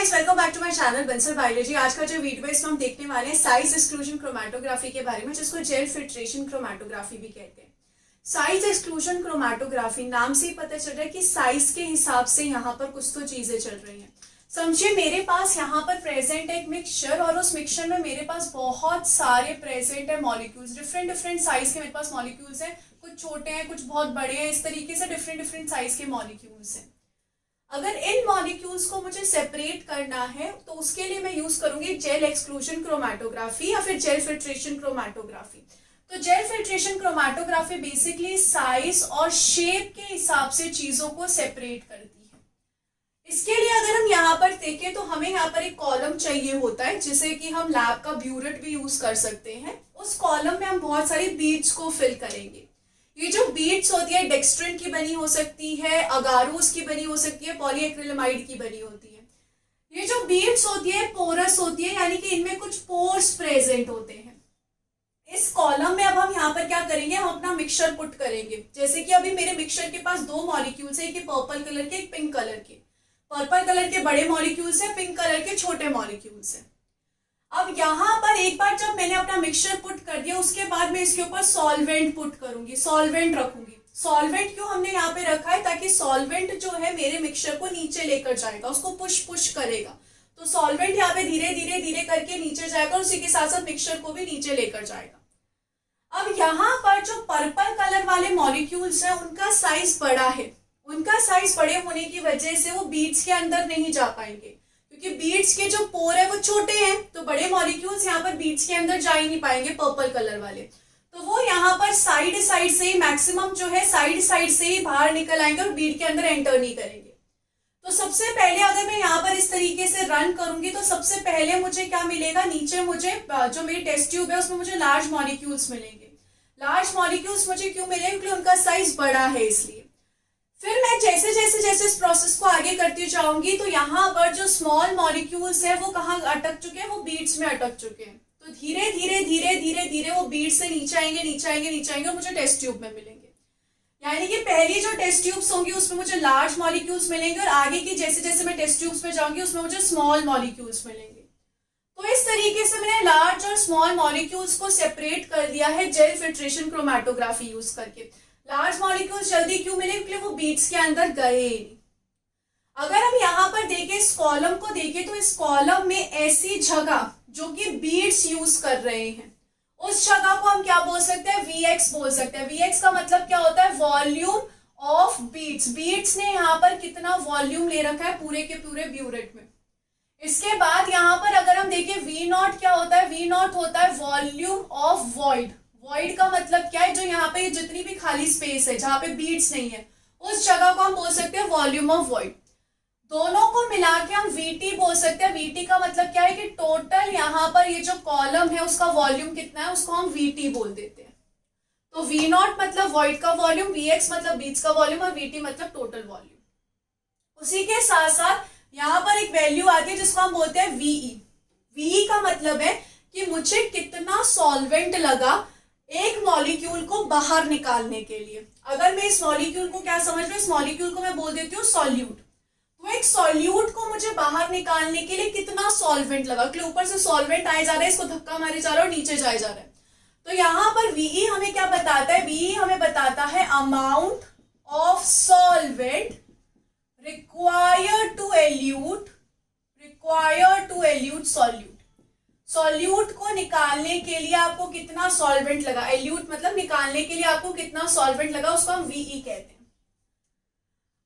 Guys, welcome back to my channel Bansal biology. आज का जो वीडियो है इसमें हम देखने वाले हैं साइज एक्सक्लूजन क्रोमैटोग्राफी के बारे में, जिसको जेल फिल्ट्रेशन क्रोमैटोग्राफी भी कहते हैं। साइज एक्सक्लूजन क्रोमैटोग्राफी नाम से ही पता चल रहा है कि साइज के हिसाब से यहाँ पर कुछ तो चीजें चल रही हैं। समझिए मेरे पास यहाँ पर प्रेजेंट है एक मिक्सचर और उस मिक्सचर में मेरे पास बहुत सारे प्रेजेंट है मॉलिक्यूल्स, डिफरेंट डिफरेंट साइज के मेरे पास मॉलिक्यूल्स हैं। कुछ छोटे हैं, कुछ बहुत बड़े हैं, इस तरीके से डिफरेंट डिफरेंट साइज के मॉलिक्यूल्स हैं। अगर इन मॉलिक्यूल्स को मुझे सेपरेट करना है तो उसके लिए मैं यूज करूंगी जेल एक्सक्लूजन क्रोमैटोग्राफी या फिर जेल फिल्ट्रेशन क्रोमैटोग्राफी। तो gel filtration chromatography basically size और शेप के हिसाब से चीजों को सेपरेट करती है। इसके लिए अगर हम यहाँ पर देखें तो हमें यहाँ पर एक कॉलम चाहिए होता है, जिसे कि हम लैब का ब्यूरेट भी यूज कर सकते हैं। उस कॉलम में हम बहुत सारी बीड्स को फिल करेंगे। ये जो बीड्स होती है डेक्स्ट्रिन की बनी हो सकती है, अगारोस की बनी हो सकती है, पॉलीएक्रिलामाइड की बनी होती है। ये जो बीड्स होती है पोरस होती है, यानी कि इनमें कुछ पोर्स प्रेजेंट होते हैं। इस कॉलम में अब हम यहाँ पर क्या करेंगे, हम अपना मिक्सचर पुट करेंगे। जैसे कि अभी मेरे मिक्सचर के पास दो मॉलिक्यूल्स है, एक पर्पल कलर के, एक पिंक कलर के। पर्पल कलर के बड़े मॉलिक्यूल्स है, पिंक कलर के छोटे मॉलिक्यूल्स है। अब यहाँ पर एक बार जब मैंने अपना मिक्सचर पुट कर दिया, उसके बाद मैं इसके ऊपर सॉल्वेंट पुट करूंगी, सॉल्वेंट रखूंगी। सॉल्वेंट क्यों हमने यहाँ पे रखा है, ताकि सॉल्वेंट जो है मेरे मिक्सचर को नीचे लेकर जाएगा, उसको पुश पुश करेगा। तो सॉल्वेंट यहाँ पे धीरे धीरे धीरे करके नीचे जाएगा और उसी के साथ साथ मिक्सचर को भी नीचे लेकर जाएगा। अब यहाँ पर जो पर्पल कलर वाले मॉलिक्यूल्स हैं उनका साइज बड़ा है। उनका साइज बड़े होने की वजह से वो बीड्स के अंदर नहीं जा पाएंगे, क्योंकि बीड्स के जो पोर है वो छोटे हैं। तो बड़े मॉलिक्यूल्स यहाँ पर बीड्स के अंदर जा ही नहीं पाएंगे पर्पल कलर वाले। तो वो यहाँ पर साइड साइड से ही मैक्सिमम जो है साइड से ही बाहर निकल आएंगे और बीड के अंदर एंटर नहीं करेंगे। तो सबसे पहले अगर मैं यहाँ पर इस तरीके से रन करूंगी तो सबसे पहले मुझे क्या मिलेगा, नीचे मुझे जो मेरी टेस्ट ट्यूब है उसमें मुझे लार्ज मॉलिक्यूल्स मिलेंगे। लार्ज मॉलिक्यूल्स मुझे क्यों मिलेंगे, क्योंकि उनका साइज बड़ा है इसलिए। फिर मैं जैसे जैसे जैसे इस प्रोसेस को आगे करती जाऊंगी तो यहाँ पर जो स्मॉल मॉलिक्यूल्स है वो कहाँ अटक चुके हैं, वो बीड्स में अटक चुके हैं। तो धीरे धीरे धीरे धीरे धीरे वो बीड्स से नीचे आएंगे नीचे आएंगे नीचे आएंगे और मुझे टेस्ट ट्यूब में मिलेंगे। यानी कि पहली जो टेस्ट ट्यूब्स होंगी उसमें मुझे लार्ज मॉलिक्यूल्स मिलेंगे और आगे की जैसे जैसे मैं टेस्ट ट्यूब्स में जाऊंगी उसमें मुझे स्मॉल मॉलिक्यूल्स मिलेंगे। तो इस तरीके से मैंने लार्ज और स्मॉल मॉलिक्यूल्स को सेपरेट कर दिया है जेल फिल्ट्रेशन क्रोमैटोग्राफी यूज करके। लार्ज मॉलिक्यूल्स जल्दी क्यों मिले, क्योंकि वो बीड्स के अंदर गए नहीं। अगर हम यहाँ पर देखें, इस कॉलम को देखें, तो इस कॉलम में ऐसी जगह जो कि बीड्स यूज कर रहे हैं उस जगह को हम क्या बोल सकते हैं, Vx बोल सकते हैं। Vx का मतलब क्या होता है, वॉल्यूम ऑफ बीड्स। बीड्स ने यहाँ पर कितना वॉल्यूम ले रखा है पूरे के पूरे ब्यूरेट में। इसके बाद यहाँ पर अगर हम देखें V0 क्या होता है, V0 होता है वॉल्यूम ऑफ वॉइड। वॉइड का मतलब क्या है, जो यहाँ पे जितनी भी खाली स्पेस है जहाँ पे बीड्स नहीं है उस जगह को हम बोल सकते हैं वॉल्यूम ऑफ वॉइड। दोनों को मिला के हम VT बोल सकते हैं। VT का मतलब क्या है कि टोटल यहाँ पर ये जो कॉलम है उसका वॉल्यूम कितना है, उसको हम VT बोल देते हैं। तो V0 मतलब वॉइड का वॉल्यूम, Vx मतलब बीड्स का वॉल्यूम और VT मतलब टोटल वॉल्यूम। उसी के साथ साथ यहाँ पर एक वैल्यू आती है जिसको हम बोलते हैं VE। VE का मतलब है कि मुझे कितना सॉल्वेंट लगा एक मॉलिक्यूल को बाहर निकालने के लिए। अगर मैं इस मॉलिक्यूल को क्या समझ रही हूँ, इस मॉलिक्यूल को मैं बोल देती हूँ सॉल्यूट। तो एक सॉल्यूट को मुझे बाहर निकालने के लिए कितना सॉल्वेंट लगा, कि ऊपर से सॉल्वेंट आए जा रहा है, इसको धक्का मारे जा रहा है और नीचे जाए जा रहा है। तो यहाँ पर VE हमें क्या बताता है, VE हमें बताता है amount of solvent required to elute solute. Solute को निकालने के लिए आपको कितना सॉल्वेंट लगा, एल्यूट मतलब निकालने के लिए आपको कितना सॉल्वेंट लगा, उसको हम VE कहते हैं।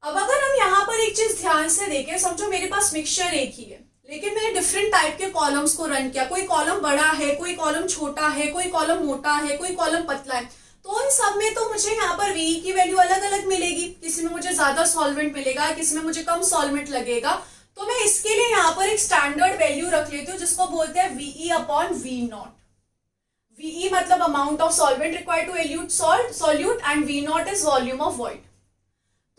अब अगर हम यहाँ पर एक चीज ध्यान से देखें, समझो मेरे पास मिक्सचर एक ही है लेकिन मैंने डिफरेंट टाइप के कॉलम्स को रन किया। कोई कॉलम बड़ा है, कोई कॉलम छोटा है, कोई कॉलम मोटा है, कोई कॉलम पतला है। तो उन सब में तो मुझे यहाँ पर VE की वैल्यू अलग अलग मिलेगी। किसी में मुझे ज्यादा सॉल्वेंट मिलेगा, किसी में मुझे कम सॉल्वेंट लगेगा। तो मैं इसके लिए यहाँ पर एक स्टैंडर्ड वैल्यू रख लेती हूँ जिसको बोलते हैं VE अपॉन V0। VE मतलब amount of solvent required to elute solute and V0 is volume of void.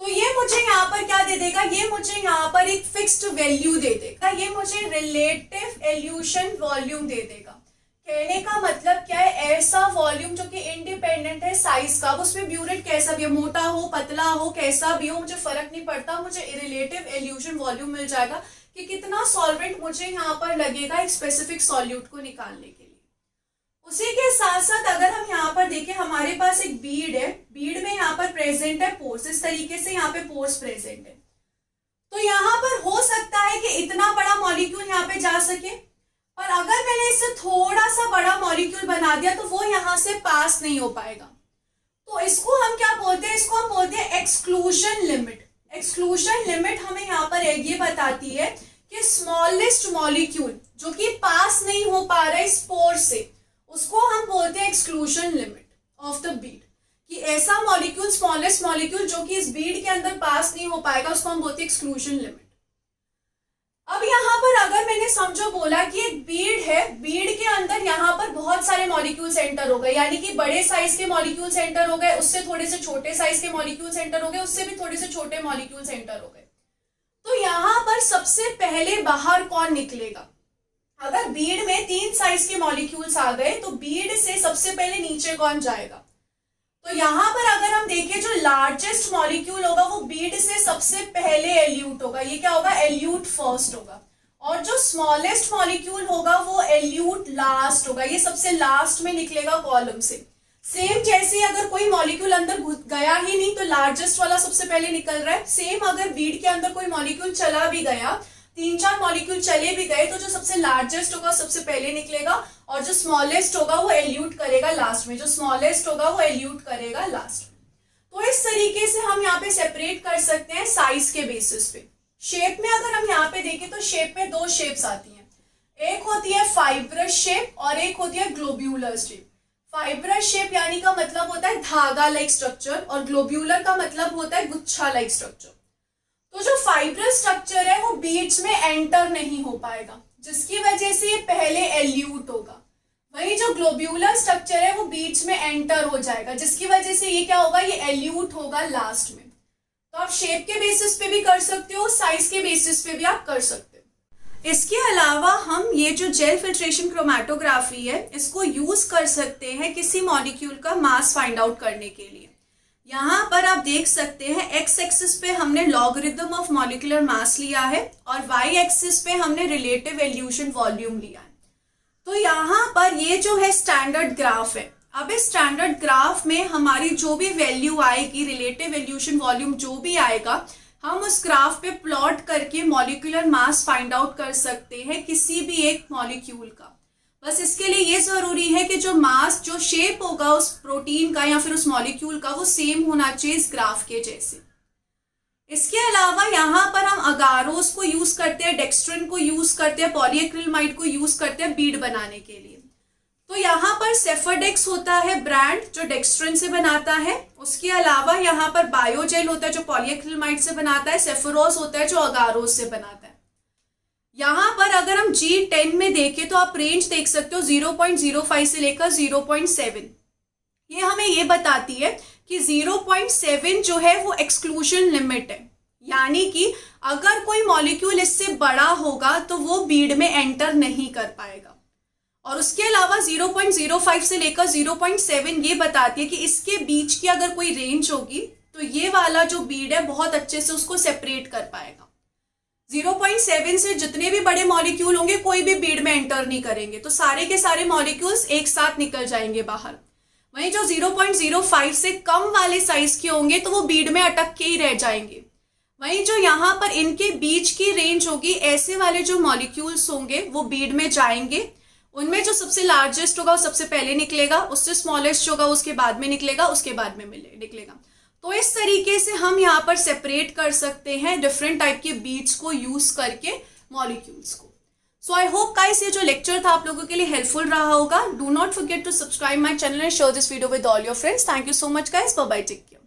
तो ये मुझे यहाँ पर क्या दे देगा, ये मुझे यहाँ पर एक फिक्स्ड वैल्यू दे देगा, ये मुझे रिलेटिव एल्यूशन वॉल्यूम दे देगा। कहने का मतलब क्या है, ऐसा वॉल्यूम जो कि इंडिपेंडेंट है साइज का, उसमें ब्यूरेट कैसा भी हो, मोटा हो पतला हो कैसा भी हो, मुझे फर्क नहीं पड़ता, मुझे रिलेटिव इल्यूशन वॉल्यूम मिल जाएगा कि कितना सॉल्वेंट मुझे यहाँ पर लगेगा एक स्पेसिफिक सॉल्यूट को निकालने के लिए। उसी के साथ साथ अगर हम यहाँ पर देखें, हमारे पास एक बीड है, बीड में यहाँ पर प्रेजेंट है पोर्स, इस तरीके से यहाँ पे पोर्स प्रेजेंट है। तो यहाँ पर हो सकता है कि इतना बड़ा मॉलिक्यूल यहाँ पे जा सके, और अगर मैंने इससे थोड़ा सा बड़ा मॉलिक्यूल बना दिया तो वो यहाँ से पास नहीं हो पाएगा। तो इसको हम क्या बोलते हैं, इसको हम बोलते हैं एक्सक्लूजन लिमिट। एक्सक्लूजन लिमिट हमें यहाँ पर ये बताती है कि स्मॉलेस्ट मॉलिक्यूल जो कि पास नहीं हो पा रहा है स्पोर से, उसको हम बोलते हैं exclusion limit of the Beed, कि ऐसा मॉलिक्यूल, स्मॉलेस्ट मॉलिक्यूल जो कि इस बीड के अंदर पास नहीं हो पाएगा, उसको हम बोलते हैं एक्सक्लूजन लिमिट। अब यहाँ पर अगर मैंने समझो बोला कि एक बीड है, बीड के अंदर यहाँ पर बहुत सारे मॉलिक्यूल्स एंटर हो गए, यानी कि बड़े साइज के मॉलिक्यूल्स एंटर हो गए, उससे थोड़े से छोटे साइज के मॉलिक्यूल्स एंटर हो गए, उससे भी थोड़े से छोटे मॉलिक्यूल्स एंटर हो गए। तो यहाँ पर सबसे पहले बाहर कौन निकलेगा? अगर बीड में 3 साइज के मॉलिक्यूल्स आ गए तो बीड से सबसे पहले नीचे कौन जाएगा? तो यहाँ पर अगर हम देखें, जो लार्जेस्ट मॉलिक्यूल होगा वो बीड से सबसे पहले एल्यूट होगा, ये क्या होगा? एल्यूट फर्स्ट होगा। और जो स्मॉलेस्ट मॉलिक्यूल होगा वो एल्यूट लास्ट होगा, ये सबसे लास्ट में निकलेगा कॉलम से। सेम जैसे अगर कोई मॉलिक्यूल अंदर गया ही नहीं तो लार्जेस्ट वाला सबसे पहले निकल रहा है, सेम अगर बीड के अंदर कोई मॉलिक्यूल चला भी गया, 3-4 मॉलिक्यूल चले भी गए, तो जो सबसे लार्जेस्ट होगा सबसे पहले निकलेगा, और जो स्मॉलेस्ट होगा वो एल्यूट करेगा लास्ट में, जो स्मॉलेस्ट होगा वो एल्यूट करेगा लास्ट में। तो इस तरीके से हम यहाँ पे सेपरेट कर सकते हैं साइज के बेसिस पे। शेप में अगर हम यहाँ पे देखें तो शेप में 2 शेप्स आती हैं, एक होती है फाइब्रस शेप और एक होती है ग्लोब्यूलर शेप। फाइब्रस शेप यानी का मतलब होता है धागा लाइक स्ट्रक्चर, और ग्लोब्यूलर का मतलब होता है गुच्छा लाइक स्ट्रक्चर। तो जो फाइब्रस स्ट्रक्चर है वो बीड्स में एंटर नहीं हो पाएगा, जिसकी वजह से ये पहले एल्यूट होगा। वहीं जो ग्लोब्यूलर स्ट्रक्चर है वो बीड्स में एंटर हो जाएगा, जिसकी वजह से ये क्या होगा? ये एल्यूट होगा लास्ट में। तो आप शेप के बेसिस पे भी कर सकते हो, साइज के बेसिस पे भी आप कर सकते हो। इसके अलावा हम ये जो जेल फिल्ट्रेशन क्रोमैटोग्राफी है, इसको यूज कर सकते हैं किसी मॉलिक्यूल का मास फाइंड आउट करने के लिए। यहाँ पर आप देख सकते हैं एक्स एक्सिस पे हमने लॉगरिथम ऑफ मॉलिक्यूलर मास लिया है और वाई एक्सिस पे हमने रिलेटिव इल्यूशन वॉल्यूम लिया है। तो यहाँ पर ये जो है स्टैंडर्ड ग्राफ है। अब इस स्टैंडर्ड ग्राफ में हमारी जो भी वैल्यू आएगी, रिलेटिव इल्यूशन वॉल्यूम जो भी आएगा, हम उस ग्राफ पे प्लॉट करके मॉलिक्यूलर मास फाइंड आउट कर सकते हैं किसी भी एक मॉलिक्यूल का। बस इसके लिए ये जरूरी है कि जो मास, जो शेप होगा उस प्रोटीन का या फिर उस मॉलिक्यूल का, वो सेम होना चाहिए इस ग्राफ के जैसे। इसके अलावा यहाँ पर हम अगारोस को यूज करते हैं, डेक्स्ट्रिन को यूज करते हैं, पॉलीएक्रिलमाइड को यूज करते हैं बीड बनाने के लिए। तो यहाँ पर सेफरडेक्स होता है ब्रांड जो डेक्स्ट्रिन से बनाता है। उसके अलावा यहाँ पर बायोजेल होता है जो पॉलीएक्रिलमाइड से बनाता है, सेफरोस होता है जो अगारोस से बनाता है। यहाँ पर अगर हम G10 में देखें तो आप रेंज देख सकते हो 0.05 से लेकर 0.7। ये हमें ये बताती है कि 0.7 जो है वो एक्सक्लूजन लिमिट है, यानी कि अगर कोई मॉलिक्यूल इससे बड़ा होगा तो वो बीड में एंटर नहीं कर पाएगा। और उसके अलावा 0.05 से लेकर 0.7 ये बताती है कि इसके बीच की अगर कोई रेंज होगी तो ये वाला जो बीड है बहुत अच्छे से उसको सेपरेट कर पाएगा। 0.7 से जितने भी बड़े मॉलिक्यूल होंगे कोई भी बीड में एंटर नहीं करेंगे, तो सारे के सारे मॉलिक्यूल्स एक साथ निकल जाएंगे बाहर। वहीं जो 0.05 से कम वाले साइज के होंगे तो वो बीड में अटक के ही रह जाएंगे। वहीं जो यहाँ पर इनके बीच की रेंज होगी, ऐसे वाले जो मॉलिक्यूल्स होंगे वो बीड में जाएंगे। उनमें जो सबसे लार्जेस्ट होगा वो सबसे पहले निकलेगा, उससे स्मॉलेस्ट होगा उसके बाद में निकलेगा, उसके बाद में निकलेगा। तो इस तरीके से हम यहाँ पर सेपरेट कर सकते हैं डिफरेंट टाइप के बीड्स को यूज करके मॉलिक्यूल्स को। सो आई होप गाइस ये जो लेक्चर था आप लोगों के लिए हेल्पफुल रहा होगा। Do not forget to subscribe my channel and share this video with all your friends. Thank you so much guys, bye bye, take care.